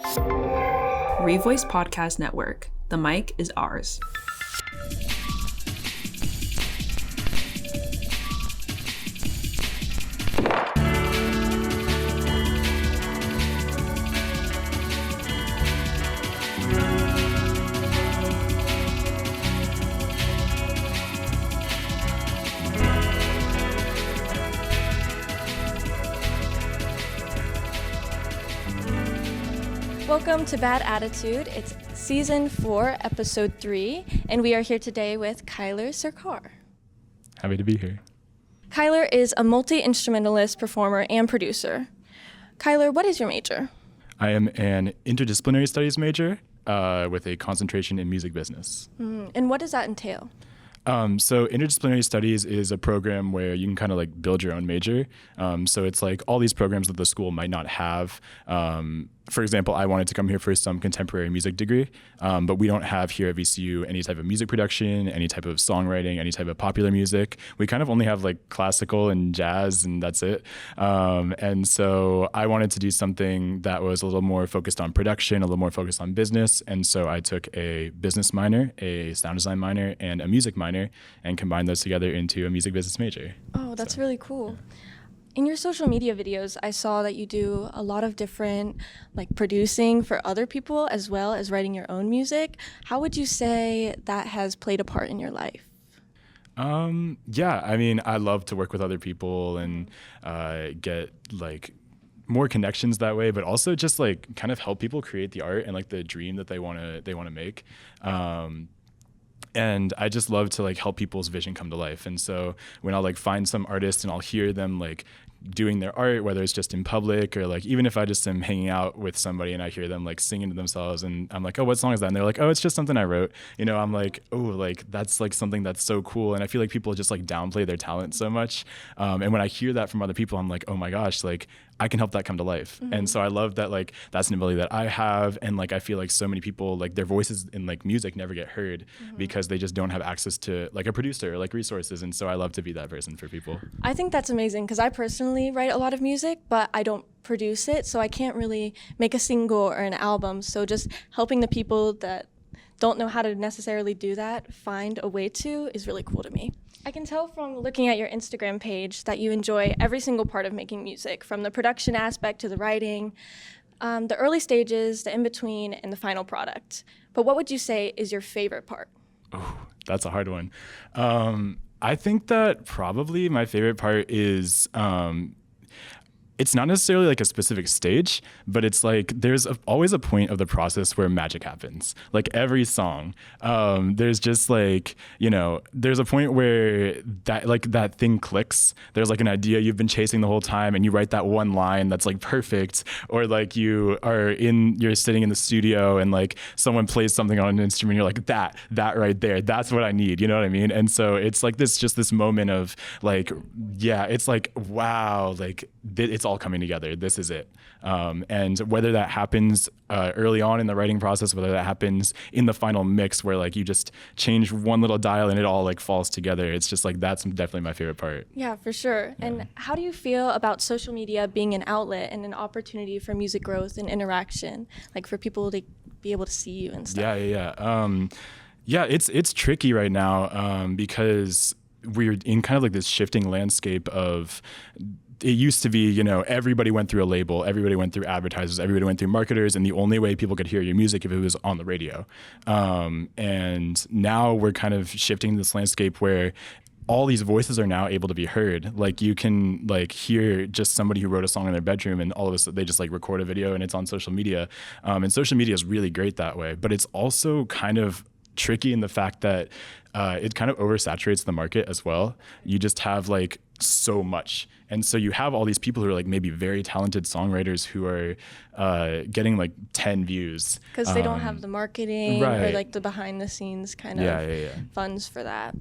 Revoice Podcast Network. The mic is ours. Welcome to Bad Attitude. It's season 4, episode 3, and we are here today with Kyler Sarkar. Happy to be here. Kyler is a multi-instrumentalist, performer, and producer. Kyler, what is your major? I am an interdisciplinary studies major with a concentration in music business. And what does that entail? So interdisciplinary studies is a program where you can kind of like build your own major. So it's like all these programs that the school might not have. For example, I wanted to come here for some contemporary music degree, but we don't have here at VCU any type of music production, any type of songwriting, any type of popular music. We kind of only have like classical and jazz, and that's it. And so I wanted to do something that was a little more focused on production, a little more focused on business. And so I took a business minor, a sound design minor, and a music minor, and combined those together into a music business major. Oh, that's really cool. In your social media videos, I saw that you do a lot of different like producing for other people as well as writing your own music. How would you say that has played a part in your life? Yeah, I mean, I love to work with other people and get like more connections that way, but also just like kind of help people create the art and like the dream that they want to make. And I just love to like help people's vision come to life. And so when I'll like find some artist and I'll hear them like doing their art, whether it's just in public or like even if I just am hanging out with somebody and I hear them like singing to themselves and I'm like, oh, what song is that? And they're like, oh, it's just something I wrote. You know, I'm like, oh, like that's like something that's so cool. And I feel like people just like downplay their talent so much. And when I hear that from other people, I'm like, oh my gosh, like I can help that come to life. Mm-hmm. And so I love that like that's an ability that I have. And like I feel like so many people like their voices in like music never get heard because they just don't have access to like a producer or like resources. And so I love to be that person for people. I think that's amazing because I personally write a lot of music, but I don't produce it. So I can't really make a single or an album. So just helping the people that don't know how to necessarily do that find a way to is really cool to me. I can tell from looking at your Instagram page that you enjoy every single part of making music, from the production aspect to the writing, the early stages, the in-between, and the final product. But what would you say is your favorite part? Oh, that's a hard one. I think that probably my favorite part is it's not necessarily like a specific stage, but it's like there's always a point of the process where magic happens. Like every song, there's just like, you know, there's a point where that thing clicks. There's like an idea you've been chasing the whole time and you write that one line that's like perfect, or like you're sitting in the studio and like someone plays something on an instrument. You're like that right there, that's what I need. You know what I mean? And so it's like this moment of like, yeah, it's like, wow, like it's all coming together. This is it. And whether that happens early on in the writing process, whether that happens in the final mix where like you just change one little dial and it all like falls together, it's just like that's definitely my favorite part. Yeah, for sure. Yeah. And how do you feel about social media being an outlet and an opportunity for music growth and interaction, like for people to be able to see you and stuff? Yeah, it's tricky right now because we're in kind of like this shifting landscape of, it used to be, you know, everybody went through a label, everybody went through advertisers, everybody went through marketers, and the only way people could hear your music if it was on the radio. And now we're kind of shifting this landscape where all these voices are now able to be heard. Like you can like hear just somebody who wrote a song in their bedroom and all of a sudden they just like record a video and it's on social media. And social media is really great that way, but it's also kind of tricky in the fact that it kind of oversaturates the market as well. You just have like so much. And so you have all these people who are like maybe very talented songwriters who are getting like 10 views. Because they don't have the marketing right. or like the behind the scenes kind of funds for that.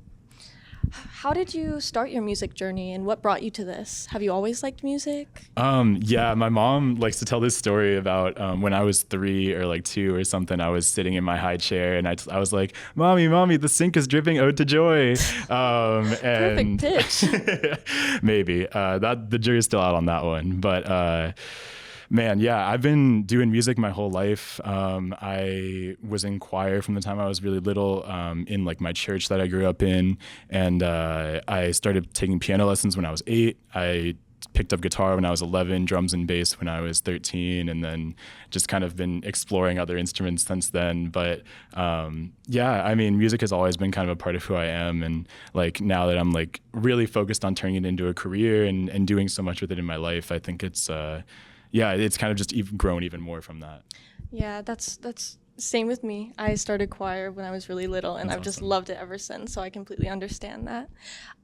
How did you start your music journey and what brought you to this? Have you always liked music? Yeah, my mom likes to tell this story about when I was 3 or like 2 or something. I was sitting in my high chair and I was like, Mommy, the sink is dripping ode to joy. And perfect pitch. Maybe. The jury's still out on that one. But Man, yeah, I've been doing music my whole life. I was in choir from the time I was really little, in like my church that I grew up in, and I started taking piano lessons when I was 8. I picked up guitar when I was 11, drums and bass when I was 13, and then just kind of been exploring other instruments since then. But yeah, I mean, music has always been kind of a part of who I am, and like now that I'm like really focused on turning it into a career and doing so much with it in my life, I think it's yeah, it's kind of just even grown even more from that. Yeah, that's same with me. I started choir when I was really little, and That's I've just awesome. loved it ever since, so I completely understand that.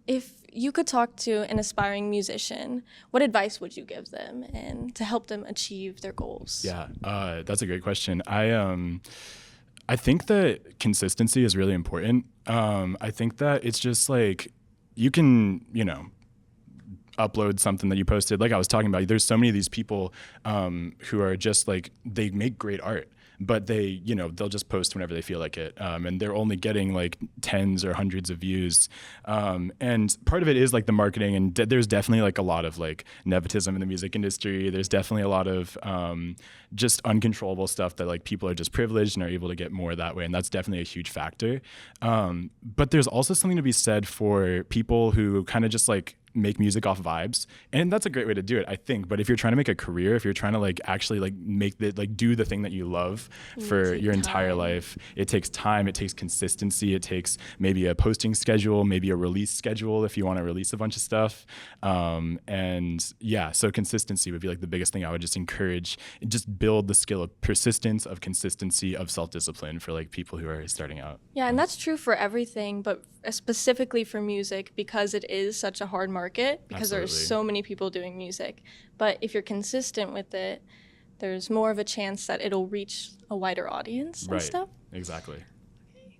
If you could talk to an aspiring musician, what advice would you give them and to help them achieve their goals? Yeah, that's a great question. I think that consistency is really important. I think that it's just like you can, upload something that you posted. Like I was talking about, there's so many of these people who are just like, they make great art, but they'll just post whenever they feel like it. And they're only getting like tens or hundreds of views. And part of it is like the marketing, and there's definitely like a lot of like nepotism in the music industry. There's definitely a lot of just uncontrollable stuff that like people are just privileged and are able to get more that way. And that's definitely a huge factor. But there's also something to be said for people who kind of just like make music off vibes, and that's a great way to do it, I think. But if you're trying to make a career, if you're trying to like actually like make the like do the thing that you love for your entire life, it takes time, it takes consistency, it takes maybe a posting schedule, maybe a release schedule if you want to release a bunch of stuff. And yeah, so consistency would be like the biggest thing I would just encourage. Just build the skill of persistence, of consistency, of self-discipline for like people who are starting out. Yeah, and that's true for everything, but specifically for music, because it is such a hard market, because Absolutely. there's so many people doing music. But if you're consistent with it, there's more of a chance that it'll reach a wider audience and Right, stuff. exactly.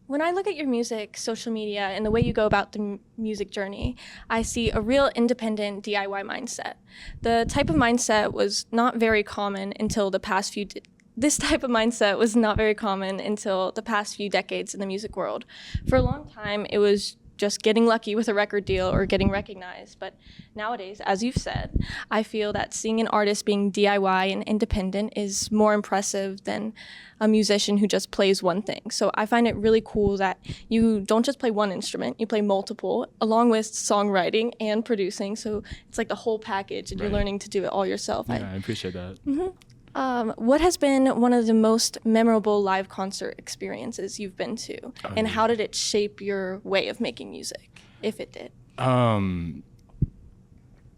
When I look at your music, social media, and the way you go about the music journey, I see a real independent DIY mindset. The type of mindset was not very common until the past few This type of mindset was not very common until the past few decades in the music world. For a long time, it was just getting lucky with a record deal or getting recognized. But nowadays, as you've said, I feel that seeing an artist being DIY and independent is more impressive than a musician who just plays one thing. So I find it really cool that you don't just play one instrument, you play multiple, along with songwriting and producing. So it's like the whole package, and you're Right. learning to do it all yourself. Yeah, I appreciate that. What has been one of the most memorable live concert experiences you've been to, and how did it shape your way of making music, if it did?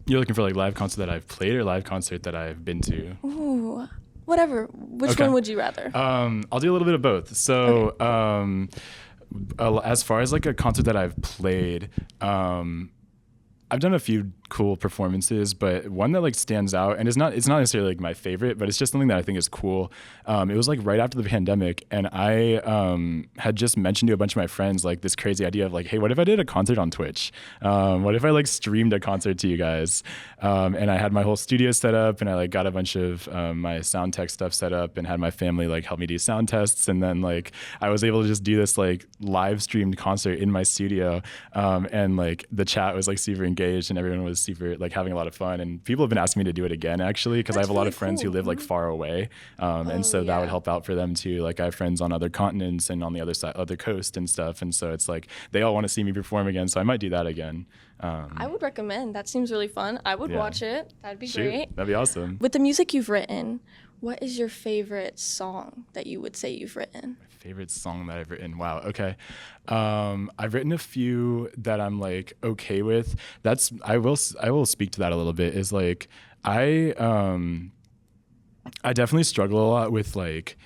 You're looking for like live concert that I've played or live concert that I've been to? Ooh, whatever. Which Okay. one would you rather? I'll do a little bit of both. So, as far as like a concert that I've played, I've done a few cool performances, but one that like stands out, and it's not necessarily like my favorite, but it's just something that I think is cool. It was like right after the pandemic, and I had just mentioned to a bunch of my friends like this crazy idea of like, hey, what if I did a concert on Twitch? What if I like streamed a concert to you guys? And I had my whole studio set up, and I like got a bunch of my sound tech stuff set up, and had my family like help me do sound tests, and then like I was able to just do this like live streamed concert in my studio, and like the chat was like super engaged, and everyone was super like having a lot of fun, and people have been asking me to do it again actually, because I have a lot of friends who live like far away, and so that would help out for them too. Like I have friends on other continents and on the other coast and stuff, and so it's like they all want to see me perform again, so I might do that again. I would recommend. That seems really fun. I would watch it. That'd be great. That'd be awesome. With the music you've written, what is your favorite song that you would say you've written? Favorite song that I've written? Wow. Okay. I've written a few that I'm like okay with. I will speak to that a little bit. Is like I definitely struggle a lot with like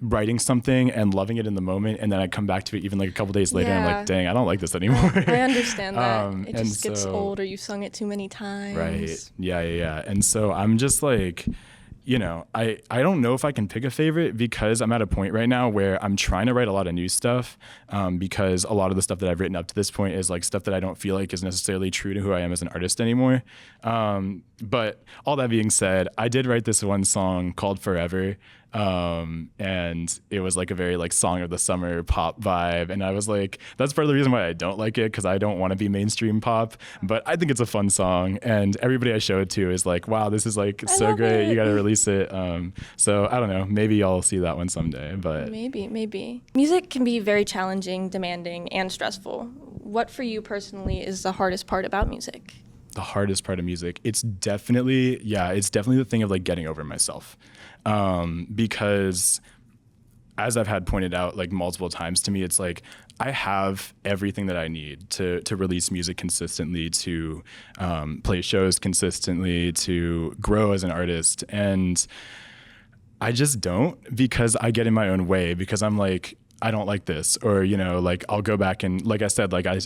writing something and loving it in the moment, and then I come back to it even like a couple days later, and I'm like, dang, I don't like this anymore. I understand that. It and just gets so- old, or you sung it too many times. Right. Yeah. And so I'm just like, I don't know if I can pick a favorite, because I'm at a point right now where I'm trying to write a lot of new stuff, because a lot of the stuff that I've written up to this point is like stuff that I don't feel like is necessarily true to who I am as an artist anymore. But all that being said, I did write this one song called Forever. and it was like a very like song of the summer pop vibe. And I was like, that's part of the reason why I don't like it, because I don't want to be mainstream pop, but I think it's a fun song. And everybody I show it to is like, wow, this is like so great. You got to release it. So I don't know, maybe y'all see that one someday, but maybe. Music can be very challenging, demanding, and stressful. What for you personally is the hardest part about music? The hardest part of music, it's definitely the thing of like getting over myself, because as I've had pointed out like multiple times to me, it's like I have everything that I need to release music consistently, to play shows consistently, to grow as an artist, and I just don't, because I get in my own way, because I'm like, I don't like this, or, you know, like I'll go back and like I said, like I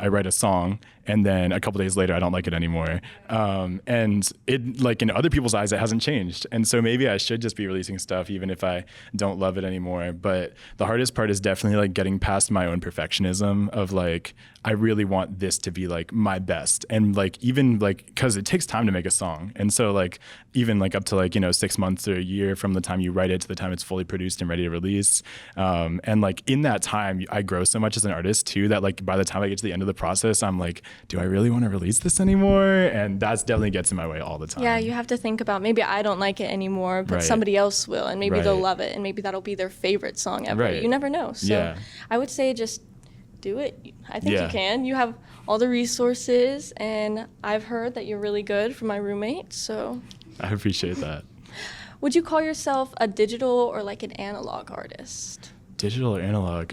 write a song and then a couple days later I don't like it anymore. And it, like in other people's eyes, it hasn't changed. And so maybe I should just be releasing stuff even if I don't love it anymore. But the hardest part is definitely like getting past my own perfectionism of like, I really want this to be like my best. And like, even like, cause it takes time to make a song. And so like, even like up to like, you know, 6 months or a year from the time you write it to the time it's fully produced and ready to release. And like in that time, I grow so much as an artist too, that like by the time I get to the end of the process, I'm like, do I really want to release this anymore? And that's definitely gets in my way all the time. Yeah, you have to think about, maybe I don't like it anymore, but Right. somebody else will, and maybe Right. they'll love it, and maybe that'll be their favorite song ever. Right. You never know. So Yeah. I would say just do it. I think Yeah. you can. You have all the resources, and I've heard that you're really good from my roommate, so. I appreciate that. Would you call yourself a digital or like an analog artist? Digital or analog?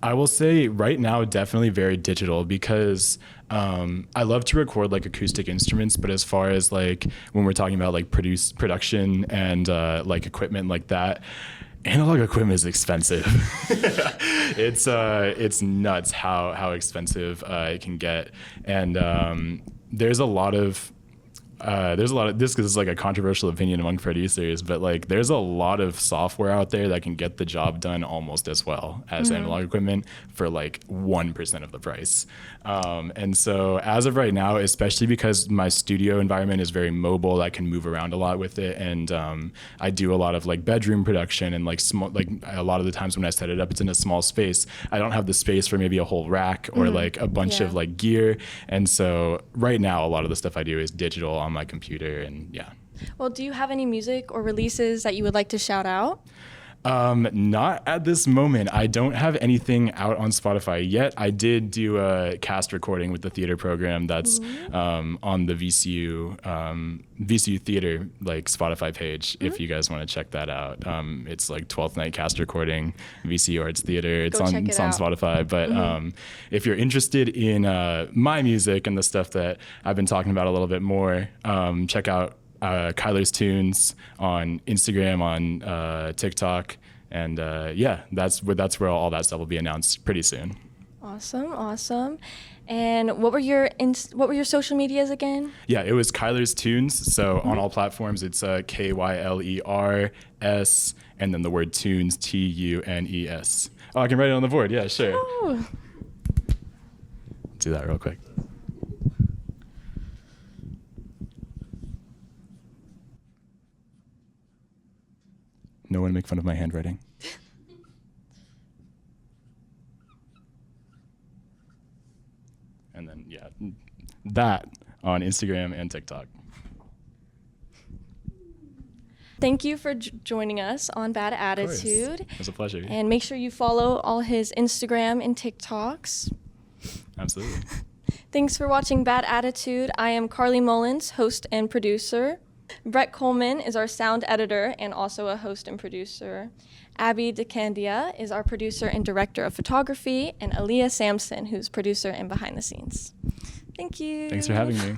I will say right now, definitely very digital, because I love to record like acoustic instruments, but as far as like when we're talking about like production and like equipment like that, analog equipment is expensive. It's nuts how expensive it can get, and there's a lot of this is like a controversial opinion among producers, but like there's a lot of software out there that can get the job done almost as well as analog equipment for like 1% of the price. And so as of right now, especially because my studio environment is very mobile, I can move around a lot with it. And I do a lot of like bedroom production, and like small, like a lot of the times when I set it up, it's in a small space. I don't have the space for maybe a whole rack or like a bunch of like gear. And so right now, a lot of the stuff I do is digital on my computer, and yeah. Well, do you have any music or releases that you would like to shout out? Not at this moment. I don't have anything out on Spotify yet. I did do a cast recording with the theater program that's on the VCU Theater like Spotify page. If you guys want to check that out, it's like 12th Night Cast Recording, VCU Arts Theater. It's on Spotify. But if you're interested in my music and the stuff that I've been talking about a little bit more, check out Kyler's Tunes on Instagram, on TikTok, and yeah, that's where all that stuff will be announced pretty soon. Awesome. And what were your social medias again? Yeah, it was Kyler's Tunes. So on all platforms, it's KYLERS, and then the word tunes, TUNES. Oh, I can write it on the board. Yeah, sure. Oh. Do that real quick. No one make fun of my handwriting. And then, yeah, that on Instagram and TikTok. Thank you for joining us on Bad Attitude. It was a pleasure. And make sure you follow all his Instagram and TikToks. Absolutely. Thanks for watching Bad Attitude. I am Carley Mullins, host and producer. Brett Coleman is our sound editor and also a host and producer. Abby DeCandia is our producer and director of photography, and Aaliyah Sampson, who's producer and behind the scenes. Thank you. Thanks for having me.